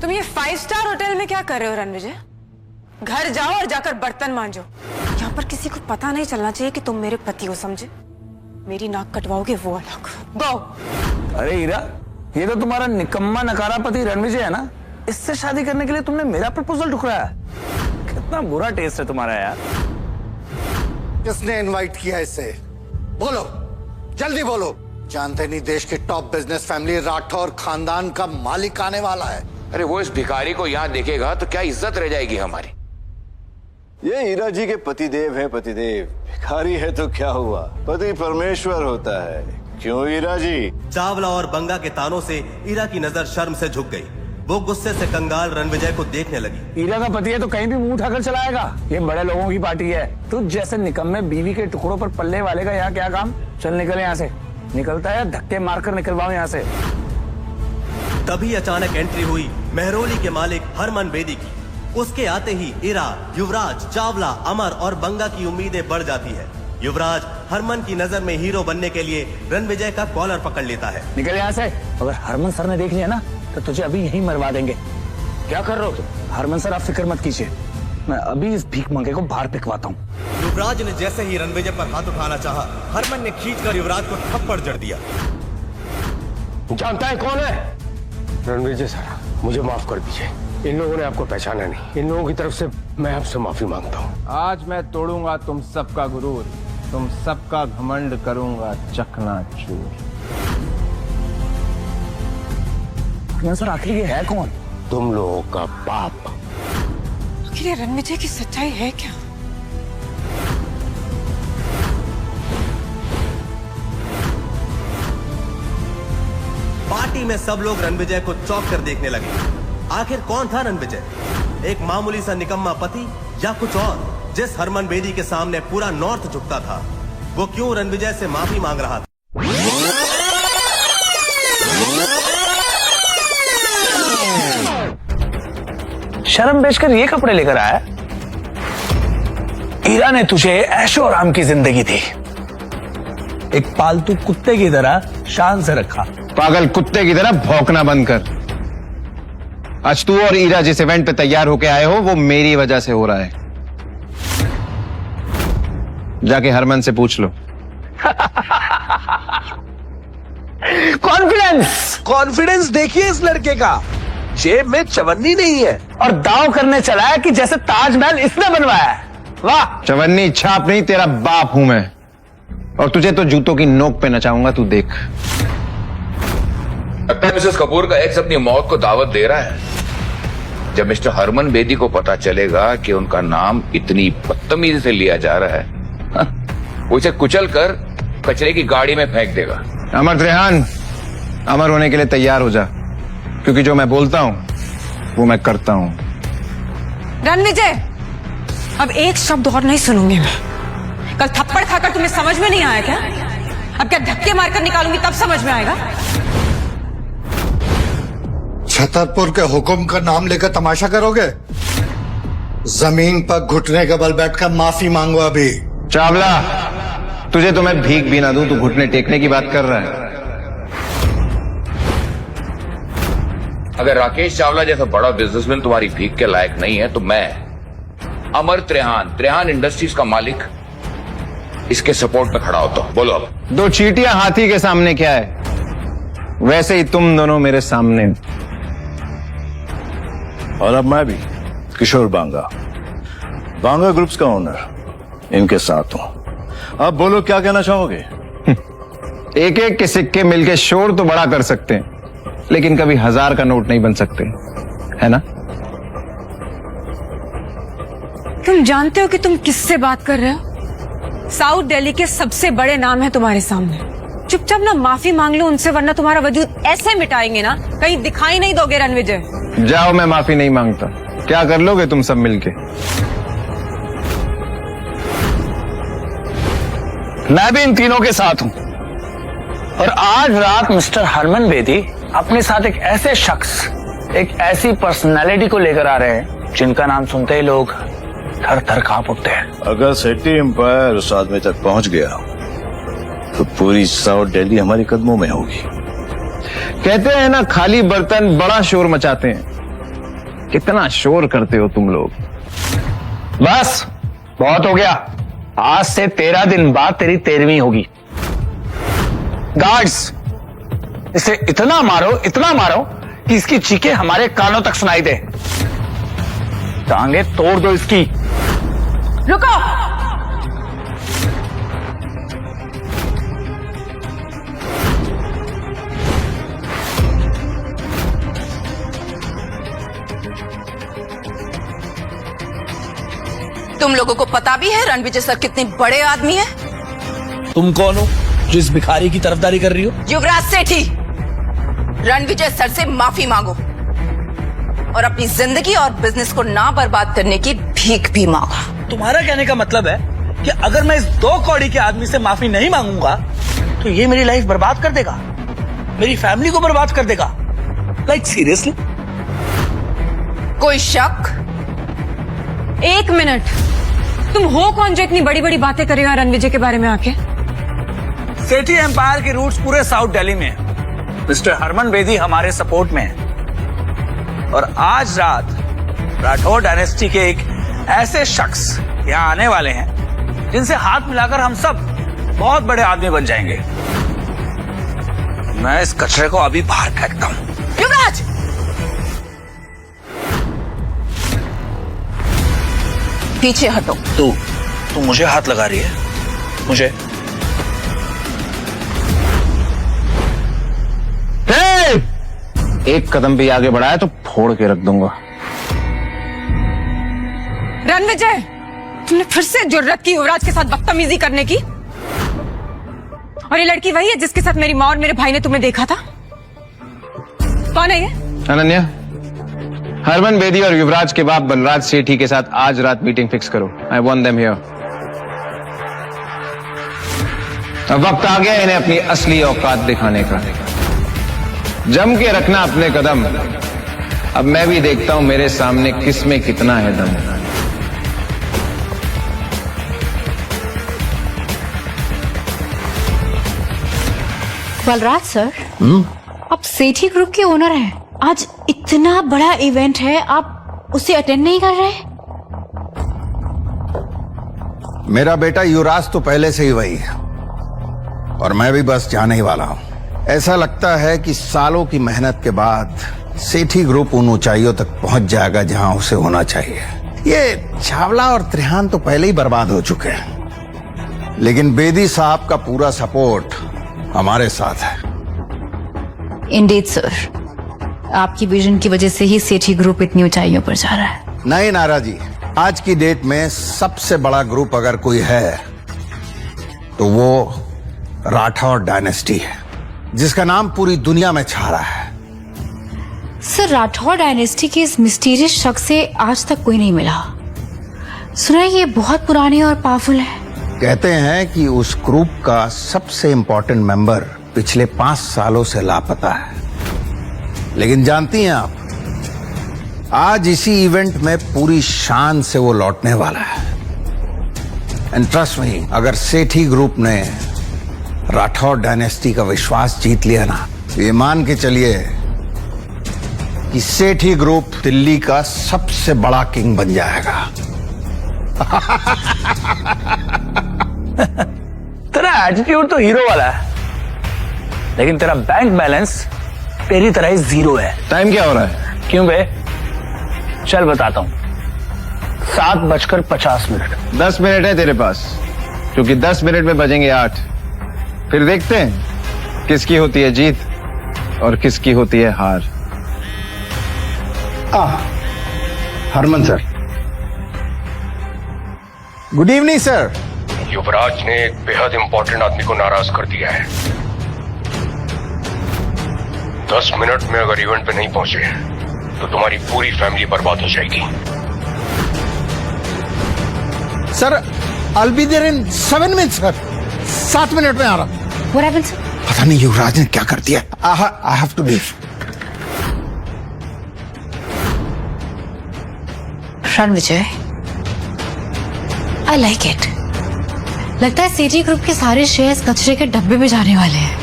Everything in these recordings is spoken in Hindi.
तुम ये 5 स्टार होटल में क्या कर रहे हो रणविजय? घर जाओ और जाकर बर्तन मांजो। यहाँ पर किसी को पता नहीं चलना चाहिए कि तुम मेरे पति हो, समझे? मेरी नाक कटवाओगे वो अलग। गो। अरे हीरा, ये तो तुम्हारा निकम्मा नकारा पति रणविजय है ना? इससे शादी करने के लिए तुमने मेरा प्रपोजल ठुकराया। कितना बुरा टेस्ट है तुम्हारा यार। किसने इनवाइट किया इसे? बोलो, जल्दी बोलो। जानते नहीं देश की टॉप बिजनेस फैमिली राठौर खानदान का मालिक आने वाला है। अरे वो इस भिखारी को यहाँ देखेगा तो क्या इज्जत रह जाएगी हमारी। ये हीरा जी के पतिदेव है। पतिदेव भिखारी है तो क्या हुआ, पति परमेश्वर होता है। क्यों हीरा जी? चावला और बंगा के तानों से हीरा की नजर शर्म से झुक गई। वो गुस्से से कंगाल रणविजय को देखने लगी। हीरा का पति है तो कहीं भी मुंह उठाकर चलाएगा। ये बड़े लोगों की पार्टी है। तुझ जैसे निकम्मे बीवी के टुकड़ों पर पल्ले वाले का यहाँ क्या काम? चल निकल यहाँ से। निकलता है धक्के मारकर निकलवाओ यहाँ से। तभी अचानक एंट्री हुई मेहरोली के मालिक हरमन बेदी की। उसके आते ही हीरा, युवराज, चावला, अमर और बंगा की उम्मीदें बढ़ जाती है। युवराज हरमन की नजर में हीरो बनने के लिए रणविजय का कॉलर पकड़ लेता है। निकल यहाँ से। अगर हरमन सर ने देख लिया ना तो तुझे अभी यहीं मरवा देंगे। क्या कर रहे हो तुम? हरमन सर आप फिक्र मत कीजिए, मैं अभी इस भीख मंगे को बाहर पिकवाता हूँ। युवराज ने जैसे ही रणविजय पर हाथ उठाना चाहा, हरमन ने खींचकर युवराज को थप्पड़ जड़ दिया। जानता है कौन है? रणविजय सर, मुझे माफ कर दीजिए। इन लोगों ने आपको पहचाना नहीं। इन लोगों की तरफ से मैं आपसे माफी मांगता हूँ। आज मैं तोड़ूंगा तुम सबका गुरूर, तुम सबका घमंड करूंगा चकनाचूर। सर आखिर ये है कौन? तुम लोगों का बाप। आखिर ये रणविजय की सच्चाई है क्या? पार्टी में सब लोग रणविजय को चौंक कर देखने लगे। आखिर कौन था रणविजय? एक मामूली सा निकम्मा पति या कुछ और? जिस हरमन बेदी के सामने पूरा नॉर्थ झुकता था, वो क्यों रणविजय से माफी मांग रहा था? शर्म बेचकर ये कपड़े लेकर आया? हीरा ने तुझे ऐशो आराम की जिंदगी दी, एक पालतू कुत्ते की तरह शान से रखा। पागल कुत्ते की तरह भौंकना बंद कर। आज तू और हीरा जिस इवेंट पे तैयार होके आए हो वो मेरी वजह से हो रहा है। जाके हरमन से पूछ लो। कॉन्फिडेंस देखिए इस लड़के का। जेब में चवन्नी नहीं है और दाव करने चला है कि जैसे ताजमहल इसने बनवाया है। वाह! चवन्नी छाप नहीं, तेरा बाप हूं मैं, और तुझे तो जूतों की नोक पे नचाऊंगा, तू देख। लगता है मिसेस कपूर का एक्स अपनी मौत को दावत दे रहा है। जब मिस्टर हरमन बेदी को पता चलेगा कि उनका नाम इतनी बदतमीजी से लिया जा रहा है, वो इसे कुचल कर कचरे की गाड़ी में फेंक देगा। अमर त्रेहान, अमर होने के लिए तैयार हो जा, क्योंकि जो मैं बोलता हूं वो मैं करता हूं। रणविजय, अब एक शब्द और नहीं सुनूंगी मैं। कल थप्पड़ खाकर तुम्हें समझ में नहीं आया क्या? अब क्या धक्के मारकर निकालूंगी तब समझ में आएगा? छतरपुर के हुक्म का नाम लेकर तमाशा करोगे? जमीन पर घुटने के बल बैठकर माफी मांगो अभी। चावला, तुझे तो मैं भीख भी ना दूं, तू घुटने टेकने की बात कर रहा है। अगर राकेश चावला जैसा बड़ा बिजनेसमैन तुम्हारी भीख के लायक नहीं है तो मैं, अमर त्रेहान इंडस्ट्रीज का मालिक, इसके सपोर्ट पे खड़ा होता हूं। बोलो अब। दो चींटियां हाथी के सामने क्या है, वैसे ही तुम दोनों मेरे सामने। और अब मैं भी किशोर बांगा, बांगा ग्रुप्स का ओनर, इनके साथ हूं। अब बोलो क्या कहना चाहोगे? एक एक के सिक्के मिलके शोर तो बड़ा कर सकते हैं, लेकिन कभी 1000 का नोट नहीं बन सकते, है ना? तुम जानते हो कि तुम किससे बात कर रहे हो? साउथ दिल्ली के सबसे बड़े नाम है तुम्हारे सामने। चुपचाप ना माफी मांग लो उनसे, वरना तुम्हारा वजूद ऐसे मिटाएंगे ना कहीं दिखाई नहीं दोगे रणविजय। जाओ, मैं माफी नहीं मांगता। क्या कर लोगे तुम सब मिलके? मैं भी इन तीनों के साथ हूं, और आज रात मिस्टर हरमन बेदी अपने साथ एक ऐसे शख्स, एक ऐसी पर्सनालिटी को लेकर आ रहे हैं जिनका नाम सुनते ही लोग थर थर कांप उठते हैं। अगर सिटी एम्पायर उस आदमी तक पहुंच गया तो पूरी साउथ दिल्ली हमारे कदमों में होगी। कहते हैं ना, खाली बर्तन बड़ा शोर मचाते हैं। कितना शोर करते हो तुम लोग। बस बहुत हो गया। आज से 13 दिन बाद तेरी 13वीं होगी। गार्ड्स, इसे इतना मारो कि इसकी चीखें हमारे कानों तक सुनाई दे। टांगे तोड़ दो इसकी। रुको। तुम लोगों को पता भी है रणविजय सर कितने बड़े आदमी है? तुम कौन हो जो इस भिखारी की तरफदारी कर रही हो? युवराज सेठी, रणविजय सर से माफी मांगो और अपनी जिंदगी और बिजनेस को ना बर्बाद करने की भीख भी मांगो। तुम्हारा कहने का मतलब है कि अगर मैं इस 2 कौड़ी के आदमी से माफी नहीं मांगूंगा तो ये मेरी लाइफ बर्बाद कर देगा, मेरी फैमिली को बर्बाद कर देगा। Like seriously? कोई शक? 1 मिनट, तुम हो कौन जो इतनी बड़ी बड़ी बातें कर रहे हो रणविजय के बारे में आके? सेठी एम्पायर के रूट्स पूरे साउथ दिल्ली में है। मिस्टर हरमन बेदी हमारे सपोर्ट में है और आज रात राठौर डायनेस्टी के एक ऐसे शख्स यहाँ आने वाले हैं जिनसे हाथ मिलाकर हम सब बहुत बड़े आदमी बन जाएंगे। मैं इस कचरे को अभी बाहर फेंकता हूँ। युवराज! पीछे हटो। तू मुझे हाथ लगा रही है? मुझे? एक कदम भी आगे बढ़ाया तो फोड़ के रख दूंगा। रणविजय, तुमने फिर से जुर्रत की युवराज के साथ बदतमीजी करने की। और ये लड़की वही है जिसके साथ मेरी माँ और मेरे भाई ने तुम्हें देखा था? कौन है ये? अनन्या, हरमन बेदी और युवराज के बाप बलराज सेठी के साथ आज रात मीटिंग फिक्स करो। I want them here. अब वक्त आ गया इन्हें अपनी असली औकात दिखाने का। जम के रखना अपने कदम। अब मैं भी देखता हूं मेरे सामने किस में कितना है दम। बलराज सर, आप सेठी ग्रुप के ओनर हैं। आज इतना बड़ा इवेंट है, आप उसे अटेंड नहीं कर रहे? मेरा बेटा युवराज तो पहले से ही वही है और मैं भी बस जाने ही वाला हूं। ऐसा लगता है कि सालों की मेहनत के बाद सेठी ग्रुप उन ऊंचाइयों तक पहुंच जाएगा जहां उसे होना चाहिए। ये चावला और त्रिहान तो पहले ही बर्बाद हो चुके हैं, लेकिन बेदी साहब का पूरा सपोर्ट हमारे साथ है। इंडीड सर, आपकी विजन की वजह से ही सेठी ग्रुप इतनी ऊंचाइयों पर जा रहा है। नहीं नारा जी, आज की डेट में सबसे बड़ा ग्रुप अगर कोई है तो वो राठौर डायनेस्टी है, जिसका नाम पूरी दुनिया में छा रहा है। सर, राठौर डायनेस्टी के इस मिस्टीरियस शख्स से आज तक कोई नहीं मिला। सुना है ये बहुत पुराने और पावरफुल है। कहते हैं कि उस ग्रुप का सबसे इंपॉर्टेंट मेंबर पिछले 5 सालों से लापता है। लेकिन जानती हैं आप, आज इसी इवेंट में पूरी शान से वो लौटने वाला है। एंड ट्रस्ट मी, अगर सेठी ग्रुप ने राठौर डायनेस्टी का विश्वास जीत लिया ना, तो ये मान के चलिए कि सेठी ग्रुप दिल्ली का सबसे बड़ा किंग बन जाएगा। तेरा एटीट्यूड तो हीरो वाला है, लेकिन तेरा बैंक बैलेंस तेरी तरह ही 0 है। टाइम क्या हो रहा है? क्यों बे? चल बताता हूं। 7:50 10 मिनट है तेरे पास, क्योंकि 10 मिनट में बजेंगे 8। फिर देखते हैं किसकी होती है जीत और किसकी होती है हार। Harman sir, good evening sir. Yuvraj ने एक बेहद इंपॉर्टेंट आदमी को नाराज कर दिया है। 10 मिनट में अगर इवेंट पे नहीं पहुंचे तो तुम्हारी पूरी फैमिली बर्बाद हो जाएगी। Sir, I'll be there in 7 minutes sir. 7 minute में आ रहा हूं। What happened, sir? पता नहीं युवराज ने क्या कर दिया। I have to leave। Ranvijay, I like it। लगता है सेठी ग्रुप के सारे शेयर्स कचरे के डब्बे में जाने वाले हैं।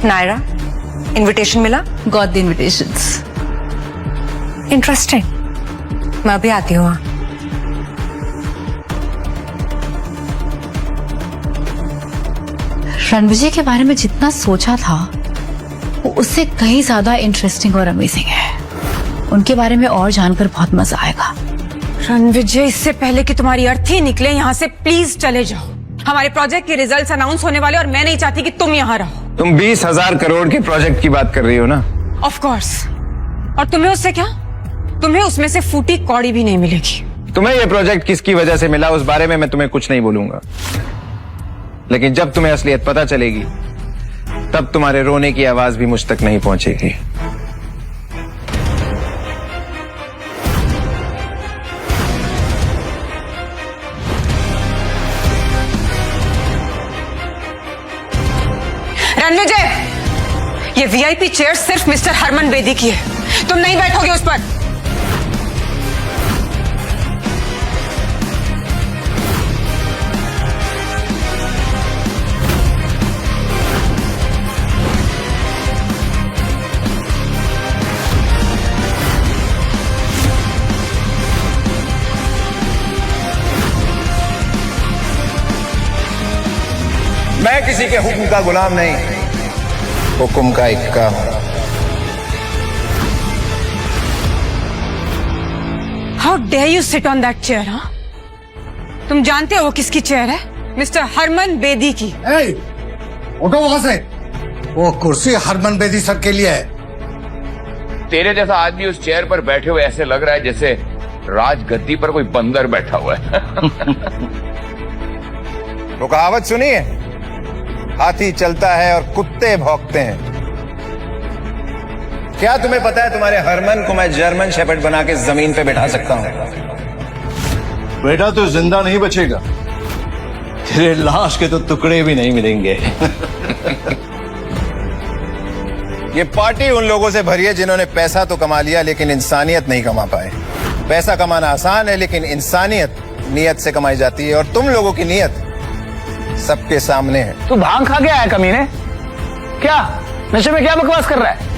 नायरा, इनविटेशन मिला? Got the invitations. इंटरेस्टिंग। मैं अभी आती हूँ। रणविजय के बारे में जितना सोचा था वो उससे कहीं ज्यादा इंटरेस्टिंग और अमेजिंग है। उनके बारे में और जानकर बहुत मजा आएगा। रणविजय, इससे पहले कि तुम्हारी अर्थी निकले यहाँ से प्लीज चले जाओ। हमारे प्रोजेक्ट के रिजल्ट्स अनाउंस होने वाले और मैं नहीं चाहती कि तुम यहाँ रहो। तुम 20,000 करोड़ के प्रोजेक्ट की बात कर रही हो ना? Of course. और तुम्हें उससे क्या? तुम्हें उसमें से फूटी कौड़ी भी नहीं मिलेगी। तुम्हें यह प्रोजेक्ट किसकी वजह से मिला उस बारे में मैं तुम्हें कुछ नहीं बोलूंगा, लेकिन जब तुम्हें असलियत पता चलेगी तब तुम्हारे रोने की आवाज भी मुझ तक नहीं पहुंचेगी। रणविजय, ये वीआईपी चेयर सिर्फ मिस्टर हरमन बेदी की है, तुम नहीं बैठोगे उस पर। मैं किसी के हुक्म का गुलाम नहीं, हुक्म का इक्का हूं। How dare you sit on that chair? हाँ, तुम जानते हो किसकी चेयर है? मिस्टर हरमन बेदी की। उठो वहां से। वो कुर्सी हरमन बेदी सर के लिए है। तेरे जैसा आदमी उस चेयर पर बैठे हुए ऐसे लग रहा है जैसे राजगद्दी पर कोई बंदर बैठा हुआ है। वो कहावत सुनी है, हाथी चलता है और कुत्ते भौंकते हैं। क्या तुम्हें पता है तुम्हारे हरमन को मैं जर्मन शेपर्ड बना के जमीन पे बैठा सकता हूं? बेटा तो जिंदा नहीं बचेगा, तेरे लाश के तो टुकड़े भी नहीं मिलेंगे। ये पार्टी उन लोगों से भरी है जिन्होंने पैसा तो कमा लिया लेकिन इंसानियत नहीं कमा पाए। पैसा कमाना आसान है लेकिन इंसानियत नियत से कमाई जाती है, और तुम लोगों की नियत सबके सामने है। तू भांग खा के आया कमीने? क्या नशे में क्या बकवास कर रहा है?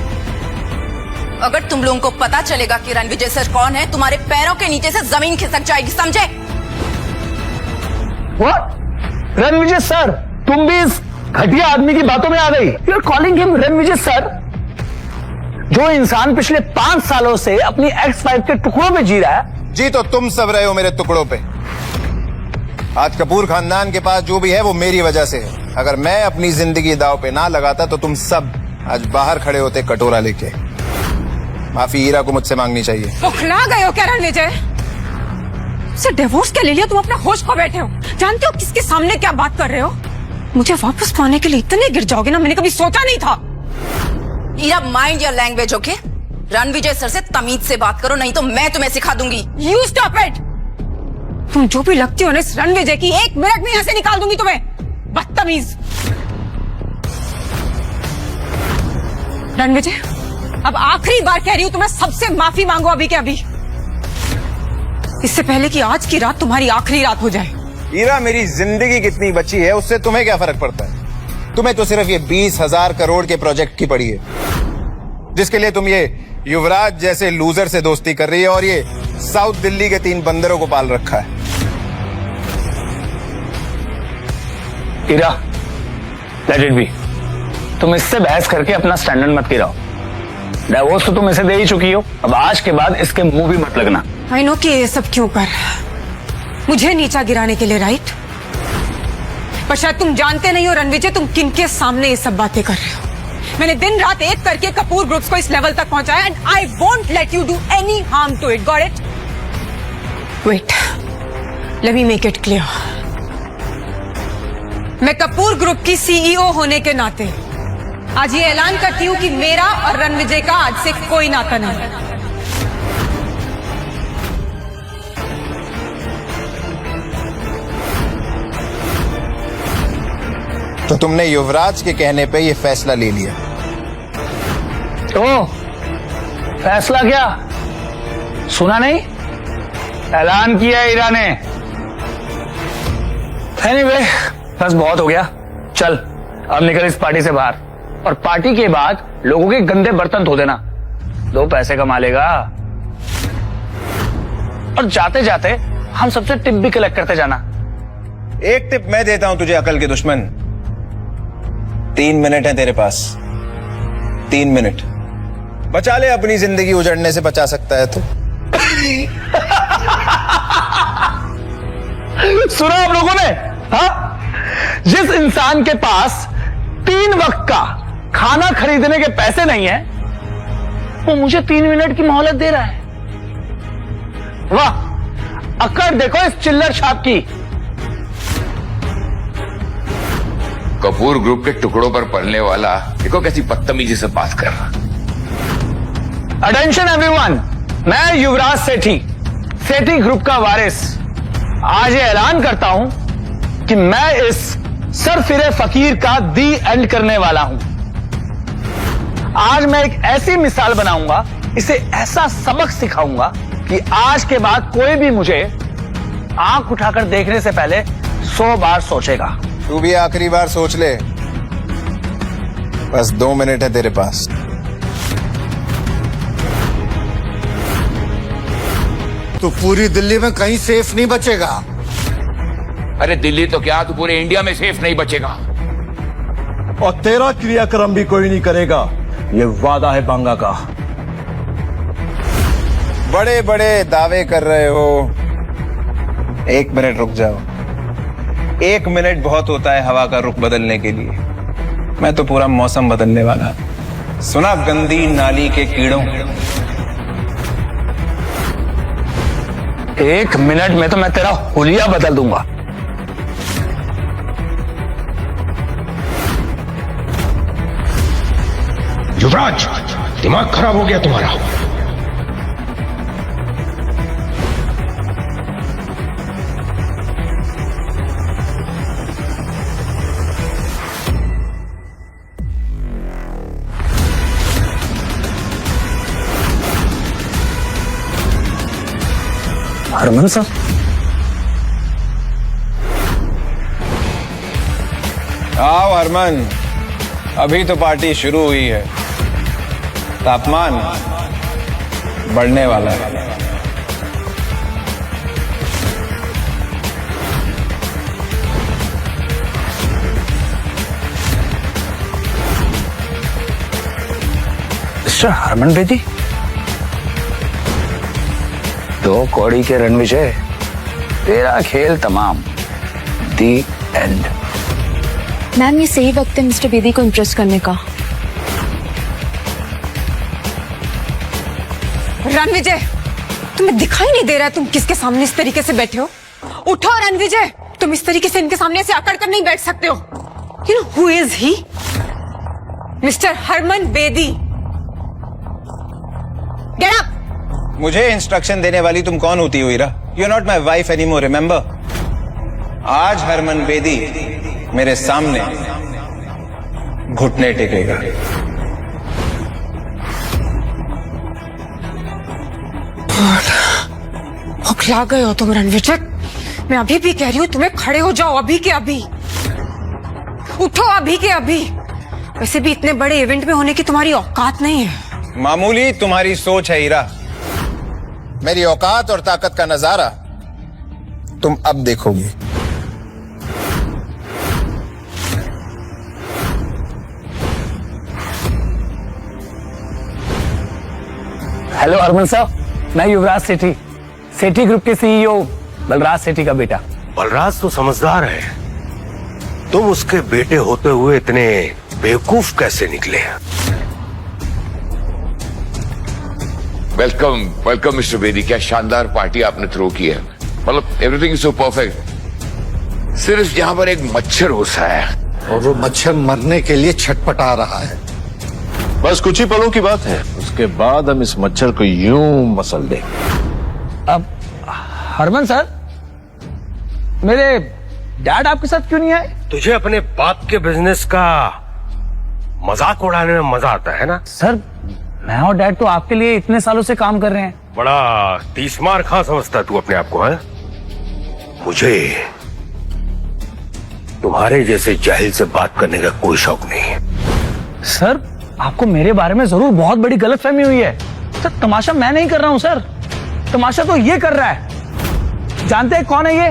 अगर तुम लोगों को पता चलेगा कि रणविजय सर कौन है, तुम्हारे पैरों के नीचे से जमीन खिसक जाएगी, समझे? What? रणविजय सर? तुम भी इस घटिया आदमी की बातों में आ गई? You are calling him Ranvijay sir? जो इंसान पिछले 5 सालों से अपनी एक्स वाइफ के टुकड़ों पे जी रहा है। जी तो तुम सब रहे हो मेरे टुकड़ों पे। आज कपूर खानदान के पास जो भी है वो मेरी वजह से है। अगर मैं अपनी जिंदगी दांव पे ना लगाता तो तुम सब आज बाहर खड़े होते कटोरा लेके। माफी हीरा को मुझसे मांगनी चाहिए। बौखला गए हो क्या रणविजय? से डिवोर्स के ले लिया, तुम अपना होश खो बैठे हो। जानते हो किसके सामने क्या बात कर रहे हो? मुझे वापस पाने के लिए इतने गिर जाओगे ना, मैंने कभी सोचा नहीं था। Heera, mind your language, okay? Ranvijay sir से तमीज से बात करो, नहीं तो मैं तुम्हें सिखा दूंगी। You stop it. तुम जो भी लगती हो ना इस रणविजय की, 1 मिनट में यहां से निकाल दूंगी तुम्हें, बदतमीज। रणविजय, अब आखिरी बार कह रही हूं तुम्हें, सबसे माफी मांगो अभी के अभी, इससे पहले कि आज की रात तुम्हारी आखिरी रात हो जाए। हीरा, मेरी जिंदगी कितनी बची है उससे तुम्हें क्या फर्क पड़ता है? तुम्हें तो सिर्फ ये 20,000 करोड़ के प्रोजेक्ट की पड़ी है, जिसके लिए तुम ये युवराज जैसे लूजर से दोस्ती कर रही है और ये साउथ दिल्ली के 3 बंदरों को पाल रखा है। हीरा, लेट इट बी। तुम इससे बहस करके अपना स्टैंडर्ड मत गिराओ। डिवोर्स तो तुम इसे दे ही चुकी हो, अब आज के बाद इसके मुंह भी मत लगना। आई नो कि ये सब क्यों कर, मुझे नीचा गिराने के लिए, राइट? पर शायद तुम जानते नहीं हो रणविजय, तुम किनके सामने ये सब बातें कर रहे हो। मैंने दिन रात एक करके कपूर ग्रुप्स को इस लेवल तक पहुंचाया, and I won't let you do any harm to it, got it? Wait, let me make it clear. मैं कपूर ग्रुप की सीईओ होने के नाते आज ये ऐलान करती हूं कि मेरा और रणविजय का आज से कोई नाता नहीं। तो तुमने युवराज के कहने पे ये फैसला ले लिया? ओ, फैसला क्या? सुना नहीं? ऐलान किया हीरा ने। एनीवे, बस बहुत हो गया, चल अब निकल इस पार्टी से बाहर। और पार्टी के बाद लोगों के गंदे बर्तन धो देना। 2 पैसे कमा लेगा। और जाते जाते हम सबसे टिप भी कलेक्ट करते जाना। एक टिप मैं देता हूं तुझे, अकल के दुश्मन। 3 मिनट है तेरे पास, 3 मिनट बचा ले, अपनी जिंदगी उजड़ने से बचा सकता है तो। सुना आप लोगों ने? हाँ, जिस इंसान के पास 3 वक्त का खाना खरीदने के पैसे नहीं है, वो मुझे 3 मिनट की मोहलत दे रहा है। वाह, अकड़ देखो इस चिल्लर छाप की। कपूर ग्रुप के टुकड़ों पर पलने वाला देखो कैसी बदतमीजी से बात कर रहा। अटेंशन एवरीवन, मैं युवराज सेठी, सेठी ग्रुप का वारिस, आज ये ऐलान करता हूं कि मैं इस सरफिरे फकीर का दी एंड करने वाला हूं। आज मैं एक ऐसी मिसाल बनाऊंगा, इसे ऐसा सबक सिखाऊंगा कि आज के बाद कोई भी मुझे आंख उठाकर देखने से पहले 100 बार सोचेगा। तू भी आखिरी बार सोच ले, बस 2 मिनट है तेरे पास। तो पूरी दिल्ली में कहीं सेफ नहीं बचेगा। अरे दिल्ली तो क्या, तू पूरे इंडिया में सेफ नहीं बचेगा। और तेरा क्रियाक्रम भी कोई नहीं करेगा, ये वादा है बांगा का। बड़े बड़े दावे कर रहे हो, 1 मिनट रुक जाओ। 1 मिनट बहुत होता है हवा का रुख बदलने के लिए। मैं तो पूरा मौसम बदलने वाला। सुना गंदी नाली के कीड़ों, 1 मिनट में तो मैं तेरा हुलिया बदल दूंगा। युवराज, दिमाग खराब हो गया तुम्हारा। हरमन सर, आओ हरमन, अभी तो पार्टी शुरू हुई है, तापमान बढ़ने वाला है। मिस्टर हरमन बेदी, 2 कौड़ी के रणविजय, तेरा खेल तमाम, दी एंड। मैम, ये सही वक्त है मिस्टर बेदी को इम्प्रेस करने का। रणविजय, तुम्हें दिखाई नहीं दे रहा है तुम किसके सामने इस तरीके से बैठे हो? उठो रणविजय, तुम इस तरीके से इनके सामने ऐसे अकड़ कर नहीं बैठ सकते हो। You know who is he? Mister Harman Bedi. Get up. मुझे इंस्ट्रक्शन देने वाली तुम कौन होती हो Heera? You are not my wife any more, remember. आज हरमन बेदी मेरे सामने घुटने टेकेगा। हौखला गए हो तुम रणविजय। मैं अभी भी कह रही हूँ तुम्हें खड़े हो जाओ, अभी के अभी उठो, अभी के अभी। वैसे भी इतने बड़े इवेंट में होने की तुम्हारी औकात नहीं है। मामूली तुम्हारी सोच है हीरा, मेरी औकात और ताकत का नजारा तुम अब देखोगे। हेलो हरमन साहब, मैं युवराज सेठी, सेठी ग्रुप के सीईओ बलराज सेठी का बेटा। बलराज तो समझदार है, तुम उसके बेटे होते हुए इतने बेवकूफ कैसे निकले? वेलकम वेलकम मिस्टर बेदी, क्या शानदार पार्टी आपने थ्रो की है। मतलब एवरीथिंग इज सो परफेक्ट। सिर्फ यहाँ पर एक मच्छर घुसा है और वो मच्छर मरने के लिए छटपटा रहा है। बस कुछ ही पलों की बात है, उसके बाद हम इस मच्छर को यूं मसल देंगे। अब हरमन सर, मेरे डैड आपके साथ क्यों नहीं आए? तुझे अपने बाप के बिजनेस का मजाक उड़ाने में मजा आता है ना? सर, मैं और डैड तो आपके लिए इतने सालों से काम कर रहे हैं। बड़ा तीसमार खां समझता तू अपने आप को, है? मुझे तुम्हारे जैसे जाहिल से बात करने का कोई शौक नहीं है। सर आपको मेरे बारे में जरूर बहुत बड़ी गलतफहमी हुई है। सर तमाशा मैं नहीं कर रहा हूं सर, तमाशा तो ये कर रहा है। जानते हैं कौन है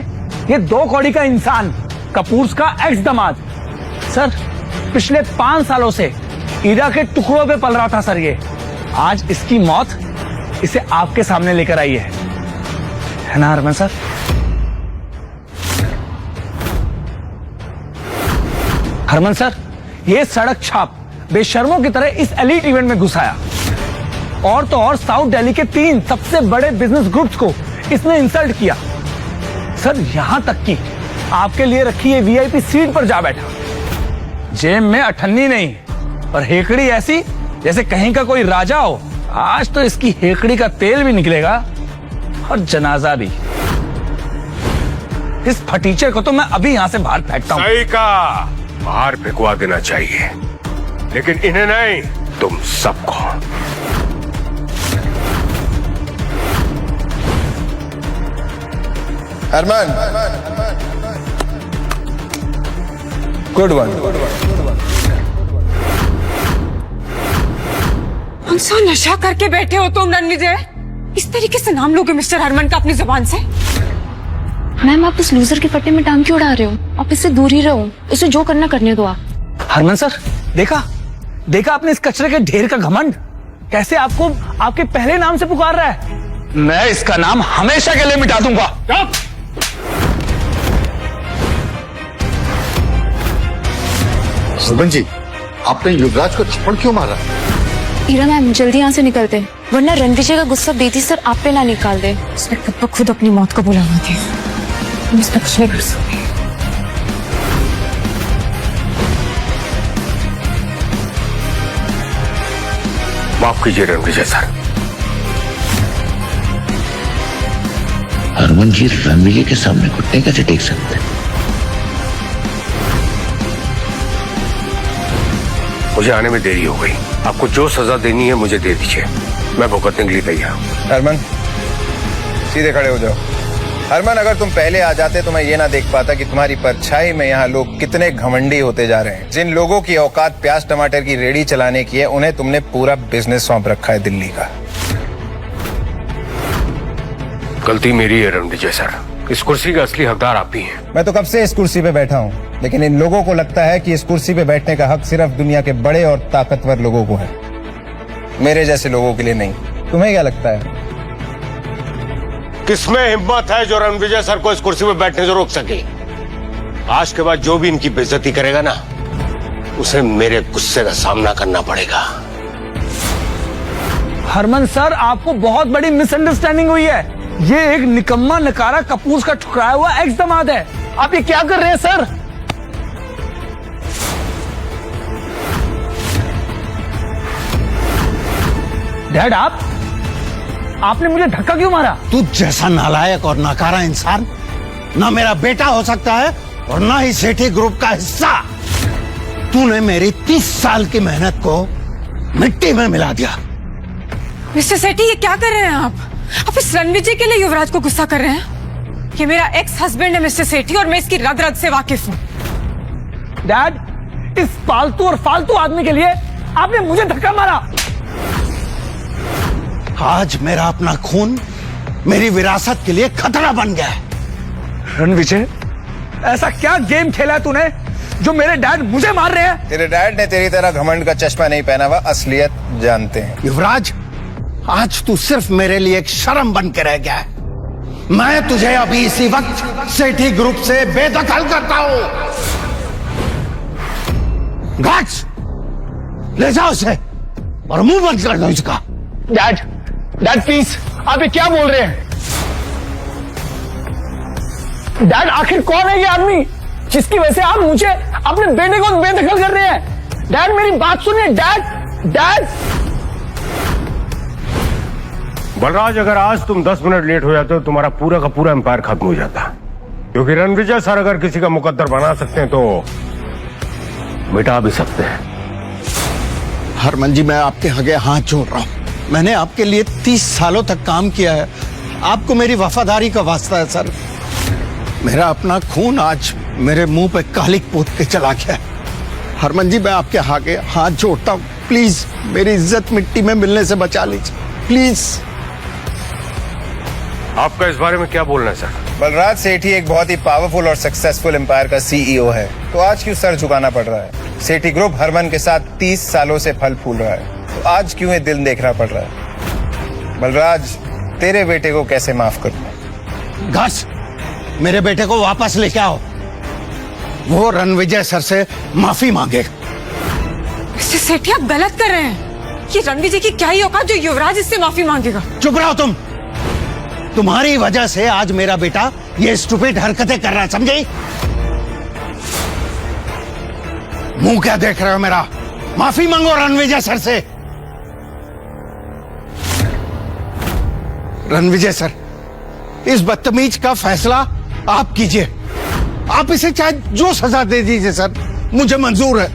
ये 2 कौड़ी का इंसान, कपूर्स का एक्स दामाद। सर पिछले 5 सालों से ईरा के टुकड़ों पे पल रहा था सर ये। आज इसकी मौत इसे आपके सामने लेकर आई है ना हरमन सर? हरमन सर, ये सड़क छाप बेशर्मों की तरह इस एलीट इवेंट में घुसाया, और तो और साउथ दिल्ली के 3 सबसे बड़े बिजनेस ग्रुप्स को इसने इंसल्ट किया। सर यहां तक कि आपके लिए रखी ये वीआईपी सीट पर जा बैठा। जेब में अठन्नी नहीं और हेकड़ी ऐसी जैसे कहीं का कोई राजा हो। आज तो इसकी हेकड़ी का तेल भी निकलेगा और जनाजा भी। इस फटीचर को तो मैं अभी यहां से बाहर फेंकता हूं। सही का बाहर फेंकवा देना चाहिए, लेकिन इन्हें नहीं, तुम सबको। Harman, good one. कौन सा नशा करके बैठे हो तुम रणविजय? इस तरीके से नाम लोगे मिस्टर हरमन का अपनी जुबान से? मैम आप इस लूजर के पट्टे में टांग क्यों उड़ा रहे हो? आप इससे दूर ही रहो, इसे जो करना करने दो आप। हरमन सर देखा आपने इस कचरे के ढेर का घमंड कैसे आपको आपके पहले नाम से पुकार रहा है। मैं इसका नाम हमेशा के लिए मिटा दूंगा। सरपंच जी, आपने युवराज को थप्पड़ क्यों मारा? ईरा मैम जल्दी यहाँ से निकलते, वरना रणविजय का गुस्सा बेटी सर आप पे ना निकाल दे। उसने खुद अपनी मौत को बुलाना थी, तुम इस पर कुछ नहीं कर सकते। माफ कीजिए रणविजय सर। हरमन जी रणविजय के सामने घुटने कैसे टेक सकते हैं? मुझे आने में देरी हो गई, आपको जो सजा देनी है मुझे दे दीजिए, मैं भुगतने के लिए तैयार हूं। हरमन सीधे खड़े हो जाओ। हरमन अगर तुम पहले आ जाते तो मैं ये ना देख पाता कि तुम्हारी परछाई में यहाँ लोग कितने घमंडी होते जा रहे हैं। जिन लोगों की औकात प्याज टमाटर की रेडी चलाने की है, उन्हें तुमने पूरा बिजनेस सौंप रखा है दिल्ली का। गलती मेरी है रणविजय सर, इस कुर्सी का असली हकदार आप ही हैं। मैं तो कब से इस कुर्सी पे बैठा हूँ, लेकिन इन लोगों को लगता है कि इस कुर्सी पे बैठने का हक सिर्फ दुनिया के बड़े और ताकतवर लोगों को है, मेरे जैसे लोगों के लिए नहीं। तुम्हें क्या लगता है? किसमें हिम्मत है जो रणविजय सर को इस कुर्सी पे बैठने से रोक सके? आज के बाद जो भी इनकी बेइज्जती करेगा ना, उसे मेरे गुस्से का सामना करना पड़ेगा। हरमन सर आपको बहुत बड़ी मिसअंडरस्टैंडिंग हुई है। ये एक निकम्मा नकारा कपूर का ठुकराया हुआ एक्स दामाद है। आप ये क्या कर रहे हैं सर? डैड आपने मुझे धक्का क्यों मारा? तू जैसा नालायक और नकारा इंसान ना मेरा बेटा हो सकता है और ना ही सेठी ग्रुप का हिस्सा। तूने मेरी 30 साल की मेहनत को मिट्टी में मिला दिया। मिस्टर सेठी ये क्या कर रहे हैं आप इस रणविजय के लिए युवराज को गुस्सा कर रहे हैं? ये मेरा एक्स हस्बैंड है मिस्टर सेठी, और मैं इसकी रग रग से वाकिफ हूँ। डैड इस पालतू और फालतू आदमी के लिए आपने मुझे धक्का मारा। आज मेरा अपना खून मेरी विरासत के लिए खतरा बन गया है। रणविजय ऐसा क्या गेम खेला है तूने जो मेरे डैड मुझे मार रहे हैं? तेरे डैड ने तेरी तरह घमंड का चश्मा नहीं पहना हुआ, असलियत जानते हैं। युवराज आज तू सिर्फ मेरे लिए एक शर्म बन के रह गया है। मैं तुझे अभी इसी वक्त सेठी ग्रुप से बेदखल करता हूं। गार्ड्स ले जाओ उसे और मुंह बंद कर दो इसका। डैड प्लीज आप ये क्या बोल रहे हैं? डैड आखिर कौन है ये आदमी जिसकी वजह से आप मुझे अपने बेटे को बेदखल कर रहे हैं? डैड मेरी बात सुनिए। डैड बलराज अगर आज तुम 10 मिनट लेट हो जाते हो तुम्हारा पूरा का पूरा एम्पायर खत्म हो जाता, क्योंकि रणविजय सर अगर किसी का मुकद्दर बना सकते हैं तो मिटा भी सकते हैं। हरमन जी मैं आपके आगे हाथ जोड़ रहा हूं। मैंने आपके लिए 30 सालों तक काम किया है। आपको मेरी वफादारी का वास्ता है सर। मेरा अपना खून आज मेरे मुंह पे कालिक पोत के चला गया है। हरमन जी, मैं आपके आगे हाथ जोड़ता हूँ, प्लीज मेरी इज्जत मिट्टी में मिलने से बचा लीजिए, प्लीज। आपका इस बारे में क्या बोलना है सर? बलराज सेठी एक बहुत ही पावरफुल और सक्सेसफुल एम्पायर का सीईओ है, तो आज क्यों सर झुकाना पड़ रहा है? सेठी ग्रुप हरमन के साथ 30 सालों से फल फूल रहा है, तो आज क्यों ये दिल देखना पड़ रहा है? बलराज, तेरे बेटे को कैसे माफ करूं? घस, मेरे बेटे को वापस लेके आओ, वो रणविजय सर से माफी मांगे। मिस्टर सेठी, आप गलत कर रहे हैं। ये रणविजय की क्या ही औकात जो युवराज इससे माफी मांगेगा? चुप रहो तुम, तुम्हारी वजह से आज मेरा बेटा ये स्टूपिड हरकतें कर रहा है, समझे? मुंह क्या देख रहे हो मेरा? माफी मांगो रणविजय सर से। रणविजय सर, इस बदतमीज का फैसला आप कीजिए, आप इसे चाहे जो सजा दे दीजिए सर, मुझे मंजूर है।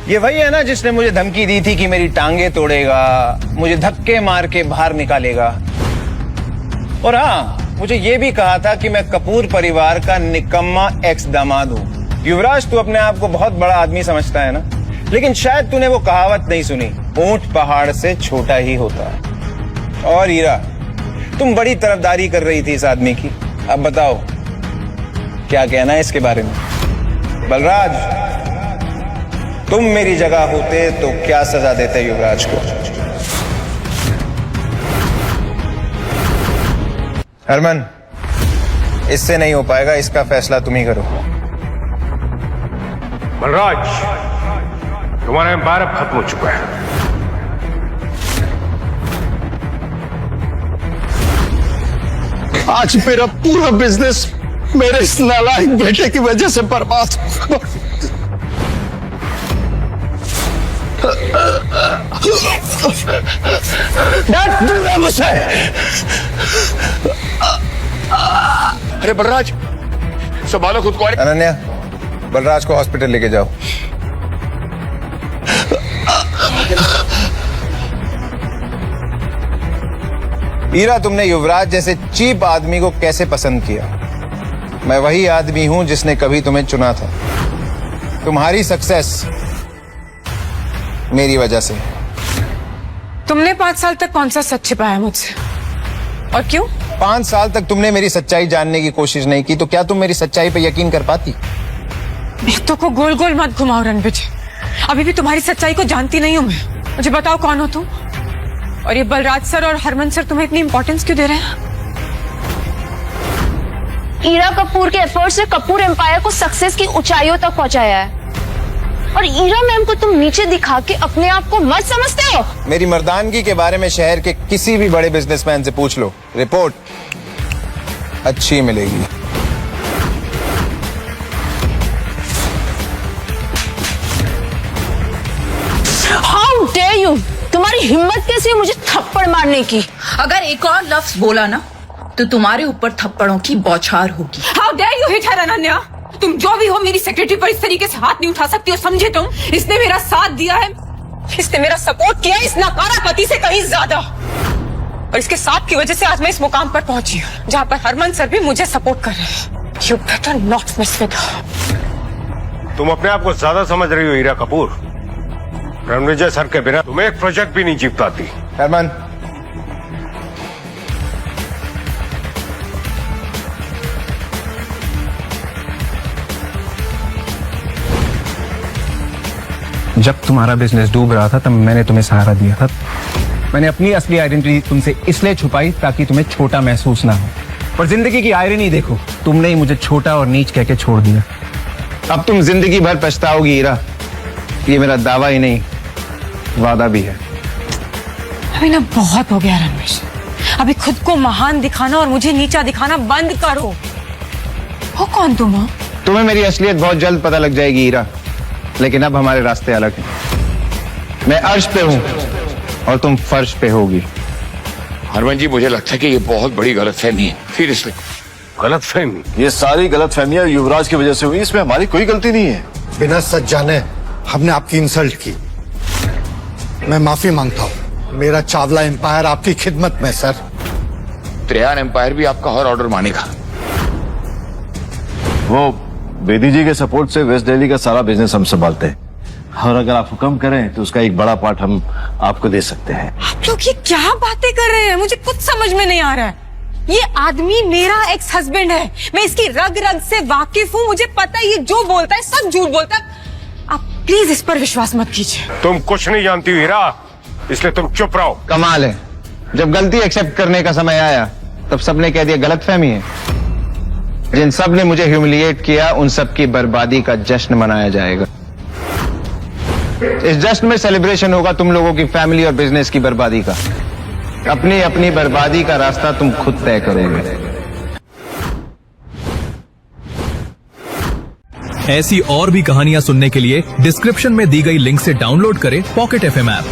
ये वही है ना जिसने मुझे धमकी दी थी कि मेरी टांगे तोड़ेगा, मुझे धक्के मार के बाहर निकालेगा, और हाँ, मुझे ये भी कहा था कि मैं कपूर परिवार का निकम्मा एक्स दामाद हूँ। युवराज, तू अपने आप को बहुत बड़ा आदमी समझता है ना, लेकिन शायद तूने वो कहावत नहीं सुनी, ऊंट पहाड़ से छोटा ही होता है। और हीरा, तुम बड़ी तरफदारी कर रही थी इस आदमी की, अब बताओ क्या कहना है इसके बारे में? बलराज, तुम मेरी जगह होते तो क्या सजा देते युवराज को? हरमन, इससे नहीं हो पाएगा, इसका फैसला तुम ही करो। बलराज, तुम्हारा एम्पायर अब खत्म हो चुका है। आज मेरा पूरा बिजनेस मेरे इस नालायक बेटे की वजह से बर्बाद हो। मुझसे। अरे बलराज, संभालो खुद को। अनन्या, बलराज को हॉस्पिटल लेके जाओ। हीरा, तुमने युवराज जैसे चीप आदमी को कैसे पसंद किया? मैं वही आदमी हूं जिसने कभी तुम्हें चुना था। तुम्हारी सक्सेस मेरी वजह से। तुमने 5 साल तक कौन सा सच छिपाया मुझसे, और क्यों? 5 साल तक तुमने मेरी सच्चाई जानने की कोशिश नहीं की, तो क्या तुम मेरी सच्चाई पे यकीन कर पाती? तो को गोल गोल मत घुमाओ रणविजय, अभी भी तुम्हारी सच्चाई को जानती नहीं हूं मैं। मुझे बताओ कौन हो तुम, और ये बलराज सर और हरमन सर तुम्हें इतनी इंपॉर्टेंस क्यों दे रहे हैं? ईरा कपूर के एफर्ट्स ने कपूर एम्पायर को सक्सेस की ऊंचाइयों तक पहुंचाया है, और ईरा मैम को तुम नीचे दिखा के अपने आप को मत समझते हो? मेरी मर्दानगी के बारे में शहर के किसी भी बड़े बिजनेसमैन से पूछ लो, रिपोर्ट अच्छी मिलेगी। How dare you! तुम्हारी हिम्मत कैसी है मुझे थप्पड़ मारने की? अगर एक और लफ्ज बोला ना तो तुम्हारे ऊपर थप्पड़ों की बौछार होगी। हाउ डेयर यू हिट हर अनन्या! तुम जो भी हो, मेरी सेक्रेटरी पर इस तरीके से हाथ नहीं उठा सकती हो, समझे तुम? इसने मेरा साथ दिया है, इसने मेरा सपोर्ट किया है इस नकारा पति से कहीं ज्यादा, और इसके साथ की वजह से आज मैं इस मुकाम पर पहुंची हूँ जहाँ पर हरमन सर भी मुझे सपोर्ट कर रहे हैं। You better not miss with her. तुम अपने आप को ज्यादा समझ रही हो हीरा कपूर। रणविजय सर के बिना तुम्हें एक प्रोजेक्ट भी नहीं जीत पाती। हरमन, जब तुम्हारा बिजनेस डूब रहा था तब मैंने तुम्हें सहारा दिया था। मैंने अपनी असली आइडेंटिटी तुमसे इसलिए छुपाई ताकि तुम्हें छोटा महसूस ना हो, पर जिंदगी की आयरनी देखो, तुमने ही मुझे छोटा और नीच कह के छोड़ दिया। अब तुम जिंदगी भर पछताओगी हीरा, ये मेरा दावा ही नहीं वादा भी है। अभी ना बहुत हो गया रणवीर, अभी खुद को महान दिखाना और मुझे नीचा दिखाना बंद करो। हो कौन तुम हो? तुम्हें मेरी असलियत बहुत जल्द पता लग जाएगी हीरा, लेकिन अब हमारे रास्ते अलग हैं। मैं अर्श पे हूँ और तुम फर्श पे होगी। हरमन जी, मुझे लगता है कि ये बहुत बड़ी गलतफहमी है। सीरियसली गलतफहमी? ये सारी गलतफहमियां युवराज की वजह से हुई, इसमें हमारी कोई गलती नहीं है। बिना सच जाने हमने आपकी इंसल्ट की, मैं माफी मांगता हूँ। मेरा चावला एम्पायर आपकी खिदमत में सर। त्रियान एम्पायर भी आपका हर ऑर्डर मानेगा। वो बेदी जी के सपोर्ट से वेस्ट दिल्ली का सारा बिजनेस हम संभालते हैं, और अगर आप हुक्म करें तो उसका एक बड़ा पार्ट हम आपको दे सकते हैं। आप लोग ये क्या बातें कर रहे हैं? मुझे कुछ समझ में नहीं आ रहा है। ये आदमी मेरा एक्स हस्बैंड है, मैं इसकी रग रग से वाकिफ हूँ, मुझे पता है ये जो बोलता है सब झूठ बोलता है। आप प्लीज इस पर विश्वास मत कीजिए। तुम कुछ नहीं जानती हो हीरा, इसलिए तुम चुप रहो। कमाल है, जब गलती एक्सेप्ट करने का समय आया तब सबने कह दिया गलतफहमी है। जिन सब ने मुझे ह्यूमिलिएट किया उन सब की बर्बादी का जश्न मनाया जाएगा। इस जश्न में सेलिब्रेशन होगा तुम लोगों की फैमिली और बिजनेस की बर्बादी का। अपनी अपनी बर्बादी का रास्ता तुम खुद तय करोगे। ऐसी और भी कहानियां सुनने के लिए डिस्क्रिप्शन में दी गई लिंक से डाउनलोड करें पॉकेट FM ऐप।